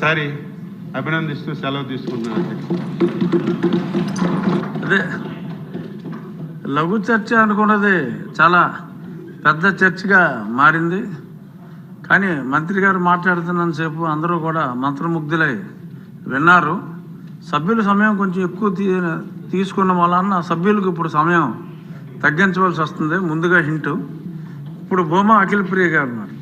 సారి అభినందిస్తూ సెలవు తీసుకుంటున్నాను. అదే లఘు చర్చ అనుకున్నది చాలా పెద్ద చర్చగా మారింది. కానీ మంత్రి గారు మాట్లాడుతున్నంతసేపు అందరూ కూడా మంత్రముగ్ధులై విన్నారు. సభ్యుల సమయం కొంచెం ఎక్కువ తీసుకున్న వలన సభ్యులకు ఇప్పుడు సమయం తగ్గించవలసి వస్తుంది. ముందుగా హింటు. ఇప్పుడు భూమా అఖిల ప్రియ గారు మాట్లాడుతున్నారు.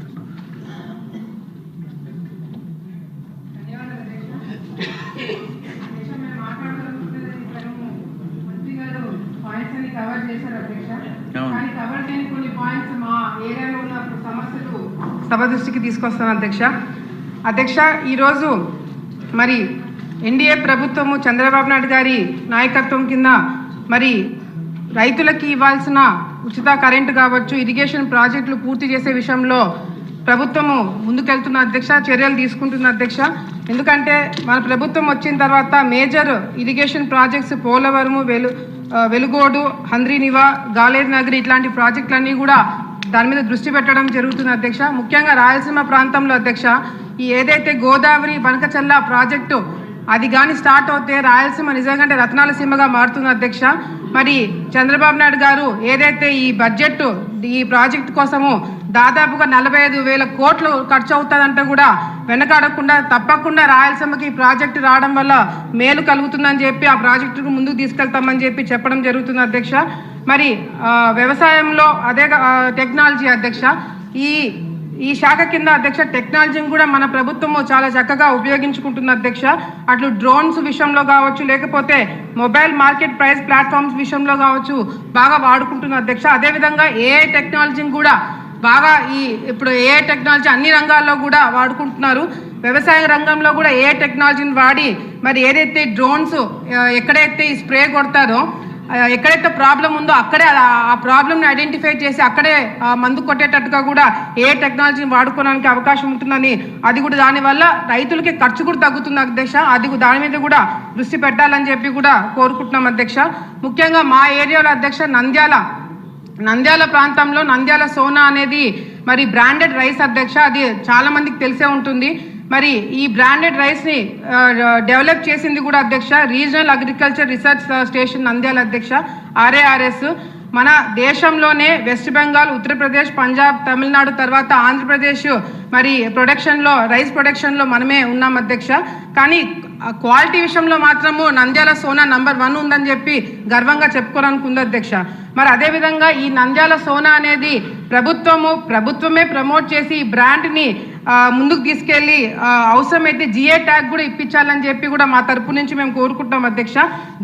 సభ దృష్టికి తీసుకొస్తాను అధ్యక్ష. ఈరోజు మరి ఎన్డీఏ ప్రభుత్వము చంద్రబాబు నాయుడు గారి నాయకత్వం కింద మరి రైతులకి ఇవ్వాల్సిన ఉచిత కరెంటు కావచ్చు, ఇరిగేషన్ ప్రాజెక్టులు పూర్తి చేసే విషయంలో ప్రభుత్వము ముందుకెళ్తున్న అధ్యక్ష, చర్యలు తీసుకుంటున్న అధ్యక్ష. ఎందుకంటే మన ప్రభుత్వం వచ్చిన తర్వాత major irrigation projects Polavaram, Velugodu, Handri-Neeva, Galeru Nagari ఇట్లాంటి ప్రాజెక్టులన్నీ కూడా దాని మీద దృష్టి పెట్టడం జరుగుతుంది అధ్యక్ష. ముఖ్యంగా రాయలసీమ ప్రాంతంలో అధ్యక్ష, ఈ ఏదైతే గోదావరి బనకచల్ల ప్రాజెక్టు అది కానీ స్టార్ట్ అవుతే రాయలసీమ నిజంగా రత్నాల సీమగా మారుతుంది అధ్యక్ష. మరి చంద్రబాబు నాయుడు గారు ఏదైతే ఈ బడ్జెట్ ఈ ప్రాజెక్టు కోసము దాదాపుగా 45,000 కోట్లు ఖర్చు అవుతుందంటే కూడా వెనకాడకుండా తప్పకుండా రాయలసీమకి ఈ ప్రాజెక్టు రావడం వల్ల మేలు కలుగుతుందని చెప్పి ఆ ప్రాజెక్టుకు ముందుకు తీసుకెళ్తామని చెప్పి చెప్పడం జరుగుతుంది అధ్యక్ష. మరి వ్యవసాయంలో అదే టెక్నాలజీ అధ్యక్ష, ఈ శాఖ కింద అధ్యక్ష టెక్నాలజీని కూడా మన ప్రభుత్వము చాలా చక్కగా ఉపయోగించుకుంటుంది అధ్యక్ష. అట్లు డ్రోన్స్ విషయంలో కావచ్చు, లేకపోతే మొబైల్ మార్కెట్ ప్రైస్ ప్లాట్ఫామ్స్ విషయంలో కావచ్చు బాగా వాడుకుంటుంది అధ్యక్ష. అదేవిధంగా ఏఐ టెక్నాలజీని కూడా బాగా ఇప్పుడు ఏఐ టెక్నాలజీ అన్ని రంగాల్లో కూడా వాడుకుంటున్నారు. వ్యవసాయ రంగంలో కూడా ఏఐ టెక్నాలజీని వాడి మరి ఏదైతే డ్రోన్స్ ఎక్కడైతే ఈ స్ప్రే కొడతారో, ఎక్కడైతే ప్రాబ్లం ఉందో అక్కడే ఆ ప్రాబ్లమ్ని ఐడెంటిఫై చేసి అక్కడే మందు కొట్టేటట్టుగా కూడా ఏ టెక్నాలజీని వాడుకోవడానికి అవకాశం ఉంటుందని, అది కూడా దానివల్ల రైతులకి ఖర్చు కూడా తగ్గుతుంది అధ్యక్ష. అది దాని మీద కూడా దృష్టి పెట్టాలని చెప్పి కూడా కోరుకుంటున్నాం అధ్యక్ష. ముఖ్యంగా మా ఏరియాలో అధ్యక్ష నంద్యాల ప్రాంతంలో నంద్యాల సోనా అనేది మరి బ్రాండెడ్ రైస్ అధ్యక్ష. అది చాలా మందికి తెలిసే ఉంటుంది. మరి ఈ బ్రాండెడ్ రైస్ని డెవలప్ చేసింది కూడా అధ్యక్ష regional agriculture research station Nandyal అధ్యక్ష, RARS. మన దేశంలోనే వెస్ట్ బెంగాల్, ఉత్తరప్రదేశ్, పంజాబ్, తమిళనాడు తర్వాత ఆంధ్రప్రదేశ్ మరి రైస్ ప్రొడక్షన్లో మనమే ఉన్నాం అధ్యక్ష. కానీ క్వాలిటీ విషయంలో మాత్రము నంద్యాల సోనా నంబర్ 1 ఉందని చెప్పి గర్వంగా చెప్పుకోవడానికి ఉంది అధ్యక్ష. మరి అదేవిధంగా ఈ నంద్యాల సోనా అనేది ప్రభుత్వమే ప్రమోట్ చేసి ఈ బ్రాండ్ని ముందుకు తీసుకెళ్ళి అవసరమైతే GI ట్యాగ్ కూడా ఇప్పించాలని చెప్పి కూడా మా తరపు నుంచి మేము కోరుకుంటాం అధ్యక్ష.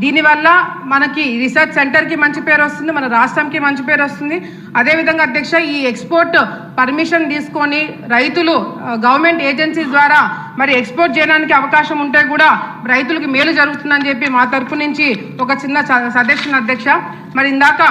దీనివల్ల మనకి రీసెర్చ్ సెంటర్కి మంచి పేరు వస్తుంది, మన రాష్ట్రంకి మంచి పేరు వస్తుంది. అదేవిధంగా అధ్యక్ష ఈ ఎక్స్పోర్ట్ పర్మిషన్ తీసుకొని రైతులు గవర్నమెంట్ ఏజెన్సీస్ ద్వారా మరి ఎక్స్పోర్ట్ చేయడానికి అవకాశం ఉంటే కూడా రైతులకు మేలు జరుగుతుందని చెప్పి మా తరపు నుంచి ఒక చిన్న సజెషన్ అధ్యక్ష. మరి ఇందాక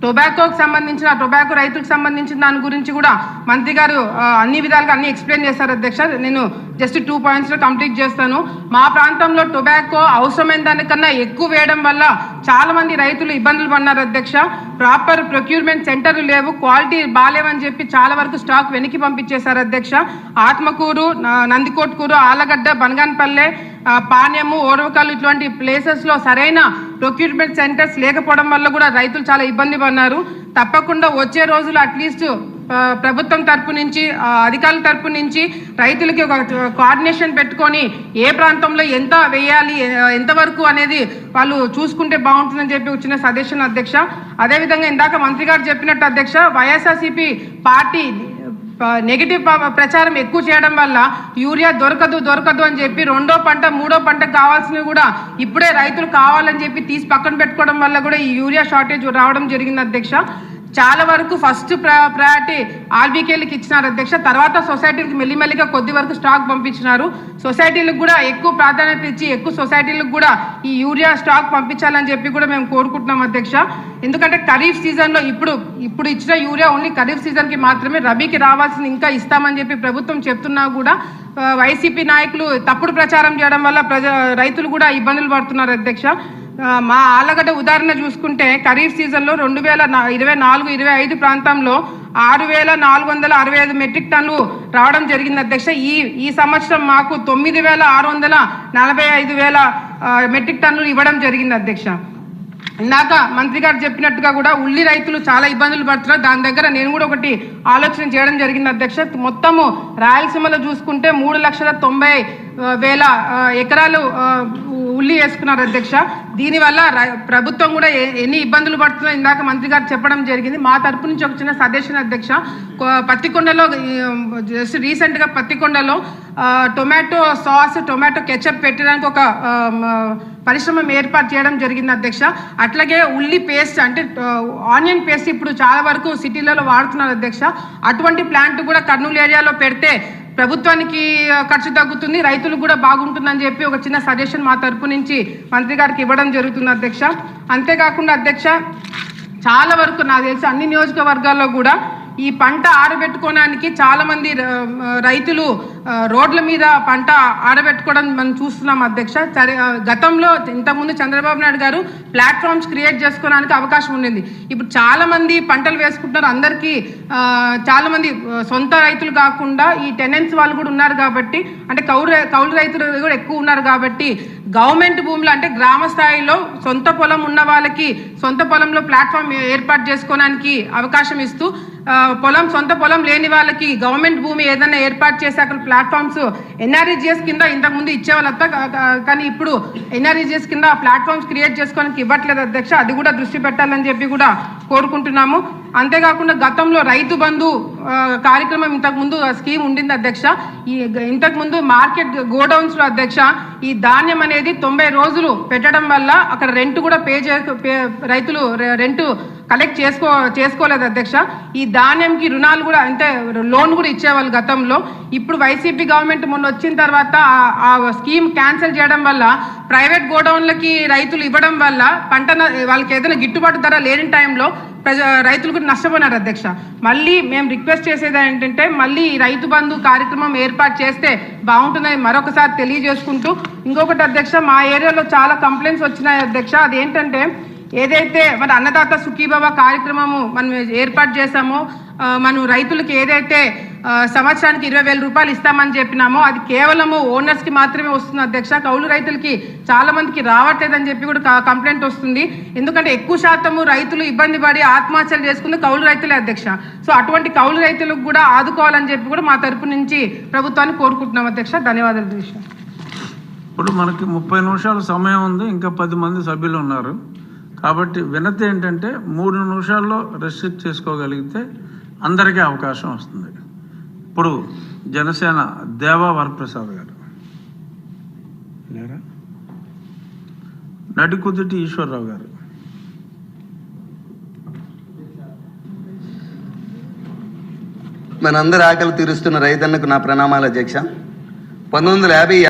టొబాకోకి సంబంధించిన టొబాకో రైతులకు సంబంధించిన దాని గురించి కూడా మంత్రి గారు అన్ని విధాలుగా అన్ని ఎక్స్ప్లెయిన్ చేశారు అధ్యక్ష. నేను జస్ట్ 2 పాయింట్స్లో కంప్లీట్ చేస్తాను. మా ప్రాంతంలో టొబాకో అవసరమైన దానికన్నా ఎక్కువ వేయడం వల్ల చాలా మంది రైతులు ఇబ్బందులు పడినారు అధ్యక్ష. ప్రాపర్ ప్రొక్యూర్మెంట్ సెంటర్లు లేవు, క్వాలిటీ బాగాలేవని చెప్పి చాలా వరకు స్టాక్ వెనక్కి పంపించేశారు అధ్యక్ష. ఆత్మకూరు, నందికోట్కూరు, ఆలగడ్డ, బనగానపల్లె, పాణ్యము, ఓరవకల్లు ఇటువంటి ప్లేసెస్లో సరైన ప్రొక్యూర్మెంట్ సెంటర్స్ లేకపోవడం వల్ల కూడా రైతులు చాలా ఇబ్బంది పడినారు. తప్పకుండా వచ్చే రోజులు అట్లీస్ట్ ప్రభుత్వం తరపు నుంచి అధికారుల తరపు నుంచి రైతులకి ఒక కోఆర్డినేషన్ పెట్టుకొని ఏ ప్రాంతంలో ఎంత వేయాలి, ఎంతవరకు అనేది వాళ్ళు చూసుకుంటే బాగుంటుందని చెప్పి వచ్చిన సజెషన్ అధ్యక్ష. అదేవిధంగా ఇందాక మంత్రి గారు చెప్పినట్టు అధ్యక్ష వైఎస్ఆర్సీపీ పార్టీ నెగిటివ్ ప్రచారం ఎక్కువ చేయడం వల్ల యూరియా దొరకదు అని చెప్పి 2వ పంట 3వ పంటకు కావాల్సినవి కూడా ఇప్పుడే రైతులు కావాలని చెప్పి తీసి పక్కన పెట్టుకోవడం వల్ల కూడా ఈ యూరియా షార్టేజ్ రావడం జరిగింది అధ్యక్ష. చాలా వరకు ఫస్ట్ ప్రయారిటీ ఆర్బీకేలకు ఇచ్చినారు అధ్యక్ష. తర్వాత సొసైటీలకు మెల్లిమెల్లిగా కొద్ది వరకు స్టాక్ పంపించినారు. సొసైటీలకు కూడా ఎక్కువ ప్రాధాన్యత ఇచ్చి ఎక్కువ సొసైటీలకు కూడా ఈ యూరియా స్టాక్ పంపించాలని చెప్పి కూడా మేము కోరుకుంటున్నాం అధ్యక్ష. ఎందుకంటే ఖరీఫ్ సీజన్లో ఇప్పుడు ఇచ్చిన యూరియా ఓన్లీ ఖరీఫ్ సీజన్కి మాత్రమే, రబీకి రావాల్సింది ఇంకా ఇస్తామని చెప్పి ప్రభుత్వం చెప్తున్నా కూడా వైసీపీ నాయకులు తప్పుడు ప్రచారం చేయడం వల్ల రైతులు కూడా ఇబ్బందులు పడుతున్నారు అధ్యక్ష. మా ఆలగడ్డ ఉదాహరణ చూసుకుంటే ఖరీఫ్ సీజన్లో 2024-25 ప్రాంతంలో 6,465 మెట్రిక్ టన్నులు రావడం జరిగింది అధ్యక్ష. ఈ సంవత్సరం మాకు 9,645 మెట్రిక్ టన్నులు ఇవ్వడం జరిగింది అధ్యక్ష. ఇందాక మంత్రి గారు చెప్పినట్టుగా కూడా ఉల్లి రైతులు చాలా ఇబ్బందులు పడుతున్నారు. దాని దగ్గర నేను కూడా ఒకటి ఆలోచన చేయడం జరిగింది అధ్యక్ష. మొత్తము రాయలసీమలో చూసుకుంటే 3,90,000 ఎకరాలు ఉల్లి వేసుకున్నారు అధ్యక్ష. దీనివల్ల ప్రభుత్వం కూడా ఎన్ని ఇబ్బందులు పడుతుందో ఇందాక మంత్రి గారు చెప్పడం జరిగింది. మా తరపు నుంచి ఒక చిన్న సజెషన్ అధ్యక్ష. పత్తికొండలో జస్ట్ రీసెంట్గా పత్తికొండలో టొమాటో సాస్, టొమాటో కెచప్ పెట్టడానికి ఒక పరిశ్రమ ఏర్పాటు చేయడం జరిగింది అధ్యక్ష. అట్లాగే ఉల్లి పేస్ట్ అంటే ఆనియన్ పేస్ట్ ఇప్పుడు చాలా వరకు సిటీలలో వాడుతున్నారు అధ్యక్ష. అటువంటి ప్లాంట్ కూడా కర్నూలు ఏరియాలో పెడితే ప్రభుత్వానికి ఖర్చు తగ్గుతుంది, రైతులకు కూడా బాగుంటుందని చెప్పి ఒక చిన్న సజెషన్ మా తరపు నుంచి మంత్రి గారికి ఇవ్వడం జరుగుతుంది అధ్యక్ష. అంతేకాకుండా అధ్యక్ష చాలా వరకు నాకు తెలిసి అన్ని నియోజకవర్గాల్లో కూడా ఈ పంట ఆరబెట్టుకోవడానికి చాలా మంది రైతులు రోడ్ల మీద పంట ఆరబెట్టుకోవడం మనం చూస్తున్నాం అధ్యక్ష. గతంలో ఇంతకుముందు చంద్రబాబు నాయుడు గారు ప్లాట్ఫామ్స్ క్రియేట్ చేసుకోవడానికి అవకాశం ఉండింది. ఇప్పుడు చాలా మంది పంటలు వేసుకుంటున్నారు. అందరికీ చాలా మంది సొంత రైతులు కాకుండా ఈ టెనెన్స్ వాళ్ళు కూడా ఉన్నారు కాబట్టి, అంటే కౌలు రైతులు కూడా ఎక్కువ ఉన్నారు కాబట్టి గవర్నమెంట్ భూములు అంటే గ్రామ స్థాయిలో సొంత పొలం ఉన్న వాళ్ళకి సొంత పొలంలో ప్లాట్ఫామ్ ఏర్పాటు చేసుకోవడానికి అవకాశం ఇస్తూ, సొంత పొలం లేని వాళ్ళకి గవర్నమెంట్ భూమి ఏదైనా ఏర్పాటు చేసి అక్కడ ప్లాట్ఫామ్స్ ఎన్ఆర్ఈజిఎస్ కింద ఇంతకుముందు ఇచ్చేవాళ్ళు, కానీ ఇప్పుడు ఎన్ఆర్ఈజిఎస్ కింద ప్లాట్ఫామ్స్ క్రియేట్ చేసుకోవడానికి ఇవ్వట్లేదు అధ్యక్ష. అది కూడా దృష్టి పెట్టాలని చెప్పి కూడా కోరుకుంటున్నాము. అంతేకాకుండా గతంలో రైతు బంధు కార్యక్రమం ఇంతకుముందు స్కీమ్ ఉండింది అధ్యక్ష. ఇంతకుముందు మార్కెట్ గోడౌన్స్ లో అధ్యక్ష ఈ ధాన్యం అనేది 90 రోజులు పెట్టడం వల్ల అక్కడ రెంట్ కూడా రైతులు రెంట్ కలెక్ట్ చేసుకోలేదు అధ్యక్ష. ఈ ధాన్యంకి రుణాలు కూడా అంటే లోన్ కూడా ఇచ్చేవాళ్ళు గతంలో. ఇప్పుడు వైసీపీ గవర్నమెంట్ మొన్న వచ్చిన తర్వాత ఆ స్కీమ్ క్యాన్సిల్ చేయడం వల్ల ప్రైవేట్ గోడౌన్లకి రైతులు ఇవ్వడం వల్ల పంట వాళ్ళకి ఏదైనా గిట్టుబాటు ధర లేని టైంలో రైతులు కూడా నష్టపోయినారు అధ్యక్ష. మళ్ళీ మేము రిక్వెస్ట్ చేసేది ఏంటంటే మళ్ళీ రైతు బంధు కార్యక్రమం ఏర్పాటు చేస్తే బాగుంటుందని మరొకసారి తెలియజేసుకుంటూ, ఇంకొకటి అధ్యక్ష మా ఏరియాలో చాలా కంప్లైంట్స్ వచ్చినాయి అధ్యక్ష. అదేంటంటే ఏదైతే మన అన్నదాత సుఖీభవ కార్యక్రమము మనం ఏర్పాటు చేశామో, మనం రైతులకు ఏదైతే సంవత్సరానికి 20,000 రూపాయలు ఇస్తామని చెప్పినామో అది కేవలము ఓనర్స్కి మాత్రమే వస్తుంది అధ్యక్ష. కౌలు రైతులకి చాలా మందికి రావట్లేదని చెప్పి కూడా కంప్లైంట్ వస్తుంది. ఎందుకంటే ఎక్కువ శాతము రైతులు ఇబ్బంది పడి ఆత్మహత్యలు చేసుకుంది కౌలు రైతులే అధ్యక్ష. సో అటువంటి కౌలు రైతులకు కూడా ఆదుకోవాలని చెప్పి కూడా మా తరపు నుంచి ప్రభుత్వాన్ని కోరుకుంటున్నాం అధ్యక్ష. ధన్యవాదాలు అధ్యక్ష. ఇప్పుడు మనకి 30 నిమిషాల సమయం ఉంది, ఇంకా 10 మంది సభ్యులు ఉన్నారు కాబట్టి వినతి ఏంటంటే 3 నిమిషాల్లో రెస్ట్రిక్ట్ చేసుకోగలిగితే అందరికీ అవకాశం వస్తుంది. ఇప్పుడు జనసేన దేవా వరప్రసాద్ గారు లేరా, నడికుదుటి ఈశ్వరరావు గారు. మనందరి ఆకలి తీరుస్తున్న రైతన్నకు నా ప్రణామాలు అధ్యక్ష. 1950